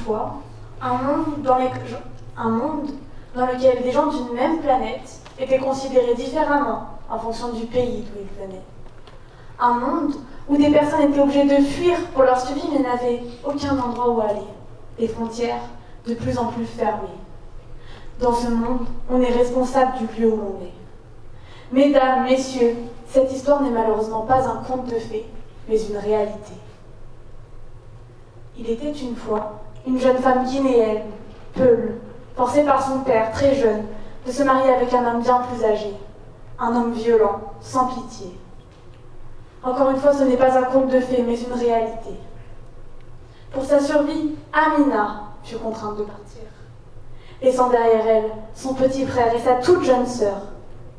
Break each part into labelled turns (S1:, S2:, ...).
S1: fois un monde dans lequel des gens d'une même planète étaient considérés différemment en fonction du pays d'où ils venaient. Un monde où des personnes étaient obligées de fuir pour leur survie mais n'avaient aucun endroit où aller. Les frontières de plus en plus fermées. Dans ce monde, on est responsable du lieu où l'on est. Mesdames, messieurs, cette histoire n'est malheureusement pas un conte de fées, mais une réalité. Il était une fois une jeune femme guinéenne, Peul, forcée par son père, très jeune, de se marier avec un homme bien plus âgé. Un homme violent, sans pitié. Encore une fois, ce n'est pas un conte de fées, mais une réalité. Pour sa survie, Amina fut contrainte de partir, laissant derrière elle son petit frère et sa toute jeune sœur.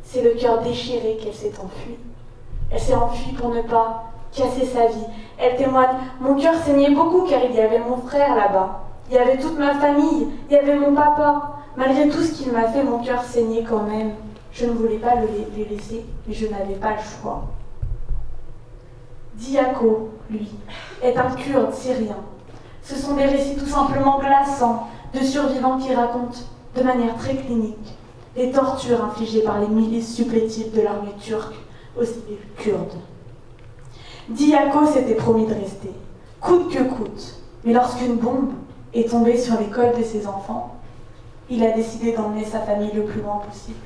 S1: C'est le cœur déchiré qu'elle s'est enfuie. Elle s'est enfuie pour ne pas casser sa vie. Elle témoigne « Mon cœur saignait beaucoup car il y avait mon frère là-bas. Il y avait toute ma famille, il y avait mon papa. Malgré tout ce qu'il m'a fait, mon cœur saignait quand même. Je ne voulais pas les laisser, mais je n'avais pas le choix. » Diako, lui, est un Kurde syrien. Ce sont des récits tout simplement glaçants de survivants qui racontent, de manière très clinique, les tortures infligées par les milices supplétives de l'armée turque aux civils kurdes. Diako s'était promis de rester, coûte que coûte, mais lorsqu'une bombe est tombée sur l'école de ses enfants, il a décidé d'emmener sa famille le plus loin possible.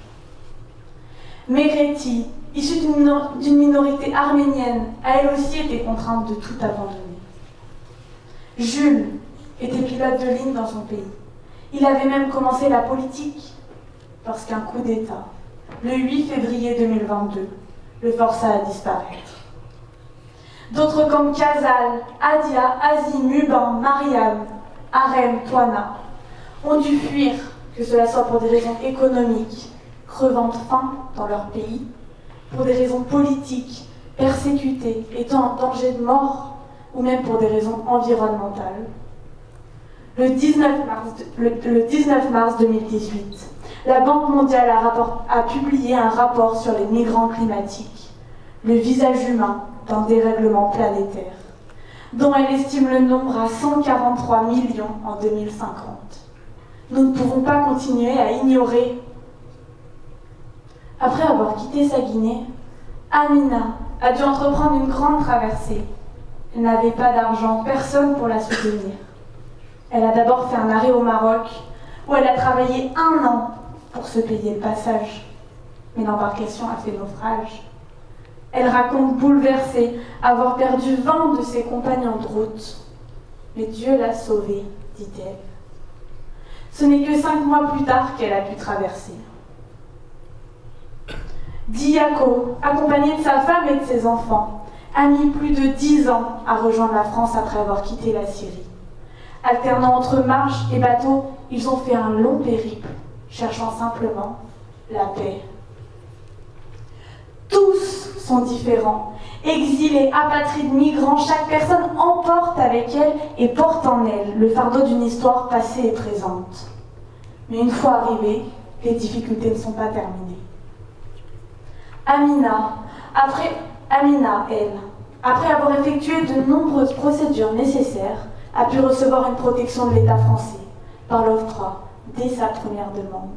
S1: Megreti, issue d'une minorité arménienne, a elle aussi été contrainte de tout abandonner. Jules était pilote de ligne dans son pays. Il avait même commencé la politique lorsqu'un coup d'État, le 8 février 2022, le força à disparaître. D'autres comme Kazal, Adia, Azi, Mubin, Mariam, Harem, Toana ont dû fuir, que cela soit pour des raisons économiques, crevant de faim dans leur pays, pour des raisons politiques, persécutés, étant en danger de mort, ou même pour des raisons environnementales. Le 19 mars 2018, la Banque mondiale a publié un rapport sur les migrants climatiques, le visage humain d'un dérèglement planétaire, dont elle estime le nombre à 143 millions en 2050. Nous ne pouvons pas continuer à ignorer. Après avoir quitté sa Guinée, Amina a dû entreprendre une grande traversée. Elle n'avait pas d'argent, personne pour la soutenir. Elle a d'abord fait un arrêt au Maroc, où elle a travaillé 1 an pour se payer le passage. Mais l'embarcation a fait naufrage. Elle raconte bouleversée avoir perdu 20 de ses compagnons de route. Mais Dieu l'a sauvée, dit-elle. Ce n'est que 5 mois plus tard qu'elle a pu traverser. Diako, accompagnée de sa femme et de ses enfants, a mis plus de 10 ans à rejoindre la France après avoir quitté la Syrie. Alternant entre marche et bateau, ils ont fait un long périple, cherchant simplement la paix. Tous sont différents. Exilés, apatrides, migrants, chaque personne emporte avec elle et porte en elle le fardeau d'une histoire passée et présente. Mais une fois arrivée, les difficultés ne sont pas terminées. Amina, elle, après avoir effectué de nombreuses procédures nécessaires, a pu recevoir une protection de l'État français par l'OFPRA dès sa première demande.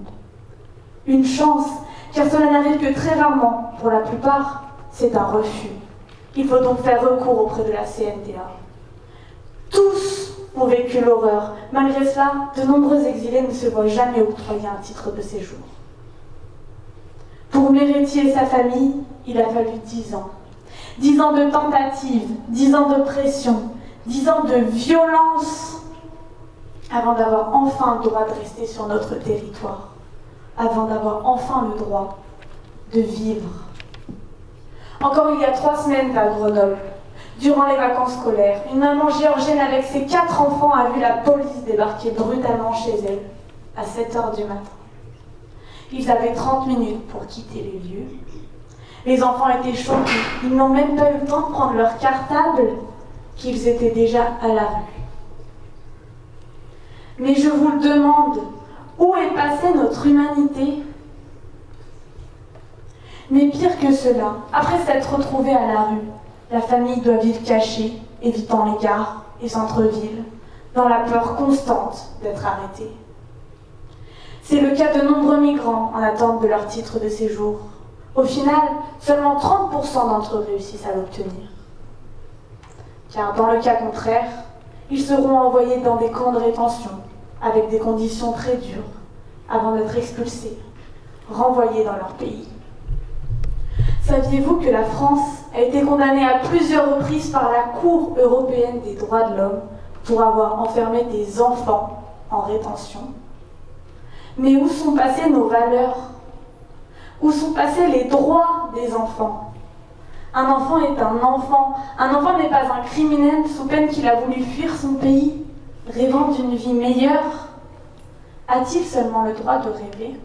S1: Une chance, car cela n'arrive que très rarement. Pour la plupart, c'est un refus. Il faut donc faire recours auprès de la CNDA. Tous ont vécu l'horreur. Malgré cela, de nombreux exilés ne se voient jamais octroyer un titre de séjour. Pour Megreti et sa famille, il a fallu 10 ans. 10 ans de tentatives, 10 ans de pression, 10 ans de violence, avant d'avoir enfin le droit de rester sur notre territoire, avant d'avoir enfin le droit de vivre. Encore il y a 3 semaines à Grenoble, durant les vacances scolaires, une maman géorgienne avec ses 4 enfants a vu la police débarquer brutalement chez elle à 7h du matin. Ils avaient 30 minutes pour quitter les lieux. Les enfants étaient choqués, ils n'ont même pas eu le temps de prendre leur cartable, qu'ils étaient déjà à la rue. Mais je vous le demande, où est passée notre humanité ? Mais pire que cela, après s'être retrouvée à la rue, la famille doit vivre cachée, évitant les gares et centres-villes, dans la peur constante d'être arrêtés. C'est le cas de nombreux migrants en attente de leur titre de séjour. Au final, seulement 30% d'entre eux réussissent à l'obtenir. Car dans le cas contraire, ils seront envoyés dans des camps de rétention avec des conditions très dures avant d'être expulsés, renvoyés dans leur pays. Saviez-vous que la France a été condamnée à plusieurs reprises par la Cour européenne des droits de l'homme pour avoir enfermé des enfants en rétention? Mais où sont passées nos valeurs? Où sont passés les droits des enfants? Un enfant est un enfant. Un enfant n'est pas un criminel sous peine qu'il a voulu fuir son pays, rêvant d'une vie meilleure. A-t-il seulement le droit de rêver?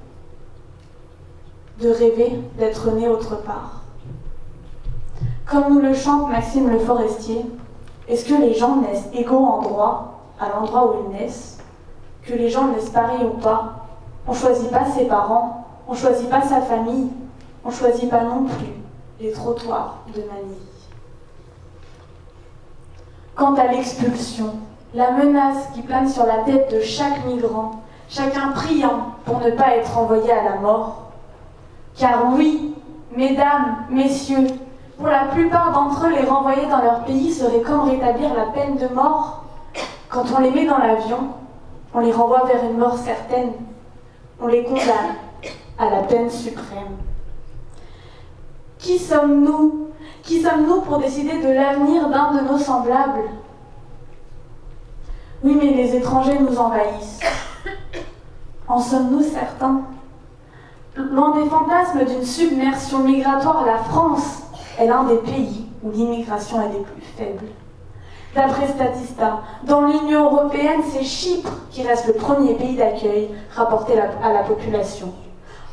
S1: De rêver d'être né autre part? Comme nous le chante Maxime Le Forestier, est-ce que les gens naissent égaux en droit à l'endroit où ils naissent? Que les gens naissent pareils ou pas? On ne choisit pas ses parents, on ne choisit pas sa famille, on ne choisit pas non plus les trottoirs de Manille. Quant à l'expulsion, la menace qui plane sur la tête de chaque migrant, chacun priant pour ne pas être envoyé à la mort. Car oui, mesdames, messieurs, pour la plupart d'entre eux, les renvoyer dans leur pays serait comme rétablir la peine de mort. Quand on les met dans l'avion, on les renvoie vers une mort certaine. On les condamne à la peine suprême. Qui sommes-nous? Qui sommes-nous pour décider de l'avenir d'un de nos semblables? Oui, mais les étrangers nous envahissent. En sommes-nous certains? Loin des fantasmes d'une submersion migratoire, la France est l'un des pays où l'immigration est des plus faibles. D'après Statista, dans l'Union européenne, c'est Chypre qui reste le premier pays d'accueil rapporté à la population.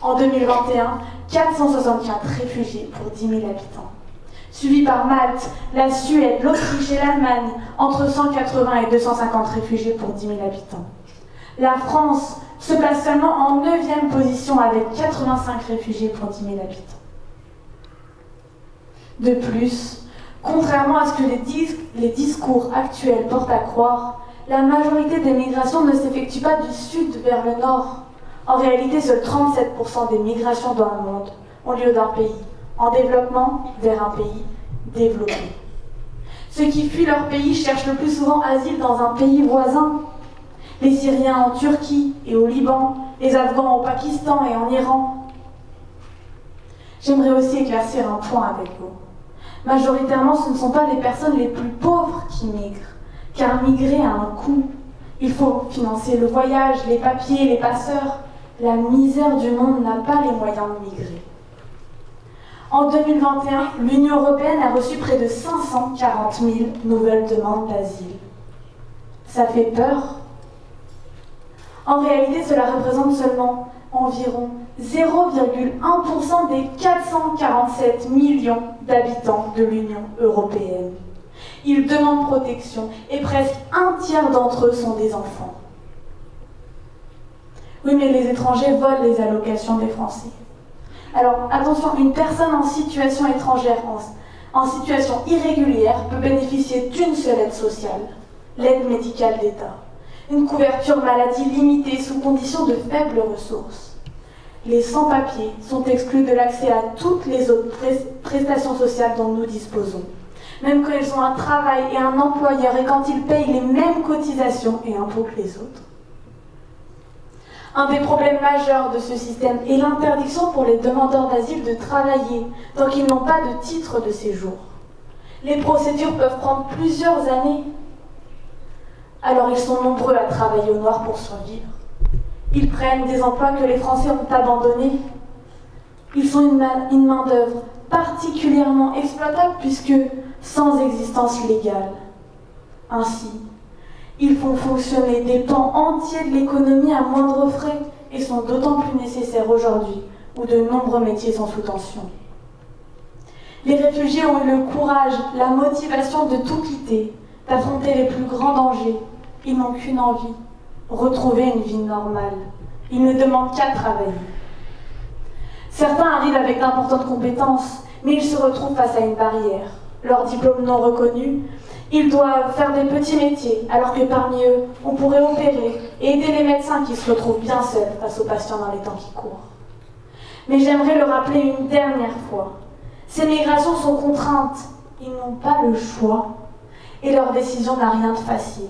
S1: En 2021, 464 réfugiés pour 10 000 habitants. Suivi par Malte, la Suède, l'Autriche et l'Allemagne, entre 180 et 250 réfugiés pour 10 000 habitants. La France se place seulement en 9e position avec 85 réfugiés pour 10 000 habitants. De plus, contrairement à ce que les discours actuels portent à croire, la majorité des migrations ne s'effectue pas du sud vers le nord. En réalité, seuls 37% des migrations dans le monde ont lieu d'un pays en développement vers un pays développé. Ceux qui fuient leur pays cherchent le plus souvent asile dans un pays voisin. Les Syriens en Turquie et au Liban, les Afghans au Pakistan et en Iran. J'aimerais aussi éclaircir un point avec vous. Majoritairement, ce ne sont pas les personnes les plus pauvres qui migrent, car migrer a un coût. Il faut financer le voyage, les papiers, les passeurs. La misère du monde n'a pas les moyens de migrer. En 2021, l'Union européenne a reçu près de 540 000 nouvelles demandes d'asile. Ça fait peur. En réalité, cela représente seulement environ 0,1% des 447 millions d'habitants de l'Union européenne. Ils demandent protection et presque un tiers d'entre eux sont des enfants. Oui, mais les étrangers volent les allocations des Français. Alors, attention, une personne en situation étrangère, en situation irrégulière, peut bénéficier d'une seule aide sociale, l'aide médicale d'État. Une couverture maladie limitée sous condition de faibles ressources. Les sans-papiers sont exclus de l'accès à toutes les autres prestations sociales dont nous disposons, même quand ils ont un travail et un employeur et quand ils payent les mêmes cotisations et impôts que les autres. Un des problèmes majeurs de ce système est l'interdiction pour les demandeurs d'asile de travailler tant qu'ils n'ont pas de titre de séjour. Les procédures peuvent prendre plusieurs années. Alors ils sont nombreux à travailler au noir pour survivre. Ils prennent des emplois que les Français ont abandonnés. Ils sont une main-d'œuvre particulièrement exploitable puisque sans existence légale. Ainsi, ils font fonctionner des pans entiers de l'économie à moindre frais et sont d'autant plus nécessaires aujourd'hui où de nombreux métiers sont sous tension. Les réfugiés ont eu le courage, la motivation de tout quitter, d'affronter les plus grands dangers. Ils n'ont qu'une envie, retrouver une vie normale. Ils ne demandent qu'à travailler. Certains arrivent avec d'importantes compétences, mais ils se retrouvent face à une barrière. Leur diplôme non reconnu Ils doivent faire des petits métiers, alors que parmi eux, on pourrait opérer et aider les médecins qui se retrouvent bien seuls face aux patients dans les temps qui courent. Mais j'aimerais le rappeler une dernière fois. Ces migrations sont contraintes. Ils n'ont pas le choix. Et leur décision n'a rien de facile.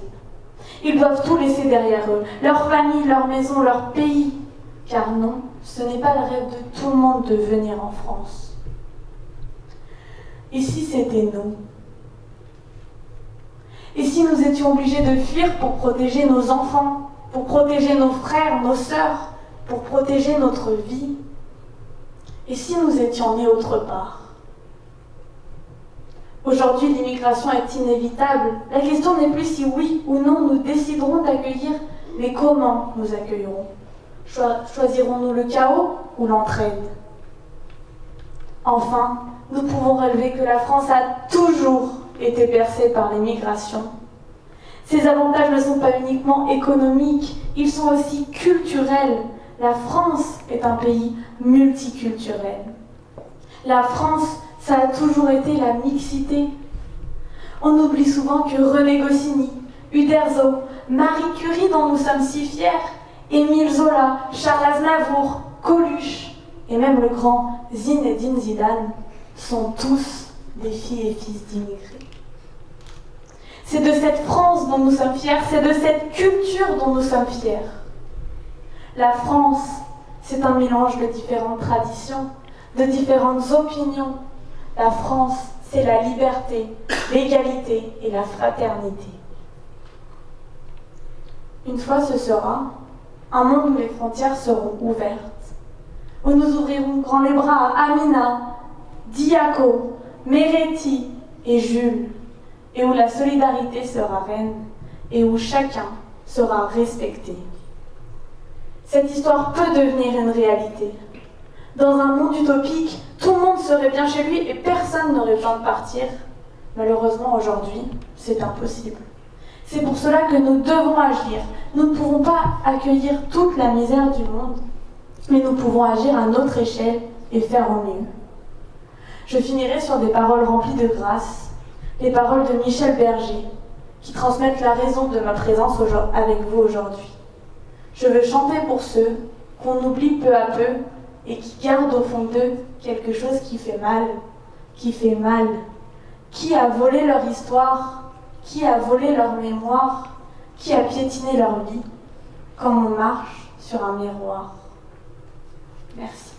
S1: Ils doivent tout laisser derrière eux. Leur famille, leur maison, leur pays. Car non, ce n'est pas le rêve de tout le monde de venir en France. Et si c'était nous ? Et si nous étions obligés de fuir pour protéger nos enfants, pour protéger nos frères, nos sœurs, pour protéger notre vie ? Et si nous étions nés autre part ? Aujourd'hui, l'immigration est inévitable. La question n'est plus si oui ou non nous déciderons d'accueillir, mais comment nous accueillerons ? Choisirons-nous le chaos ou l'entraide ? Enfin, nous pouvons relever que la France a toujours été bercée par les migrations. Ces avantages ne sont pas uniquement économiques, ils sont aussi culturels. La France est un pays multiculturel. La France, ça a toujours été la mixité. On oublie souvent que René Goscinny, Uderzo, Marie Curie dont nous sommes si fiers, Émile Zola, Charles Aznavour, Coluche et même le grand Zinedine Zidane sont tous des filles et fils d'immigrés. C'est de cette France dont nous sommes fiers, c'est de cette culture dont nous sommes fiers. La France, c'est un mélange de différentes traditions, de différentes opinions. La France, c'est la liberté, l'égalité et la fraternité. Une fois ce sera un monde où les frontières seront ouvertes, où nous ouvrirons grand les bras à Amina, Diaco, Meretti et Jules, et où la solidarité sera reine, et où chacun sera respecté. Cette histoire peut devenir une réalité. Dans un monde utopique, tout le monde serait bien chez lui et personne n'aurait besoin de partir. Malheureusement, aujourd'hui, c'est impossible. C'est pour cela que nous devons agir. Nous ne pouvons pas accueillir toute la misère du monde, mais nous pouvons agir à notre échelle et faire au mieux. Je finirai sur des paroles remplies de grâce, les paroles de Michel Berger, qui transmettent la raison de ma présence avec vous aujourd'hui. Je veux chanter pour ceux qu'on oublie peu à peu et qui gardent au fond d'eux quelque chose qui fait mal, qui a volé leur histoire, qui a volé leur mémoire, qui a piétiné leur vie, comme on marche sur un miroir. Merci.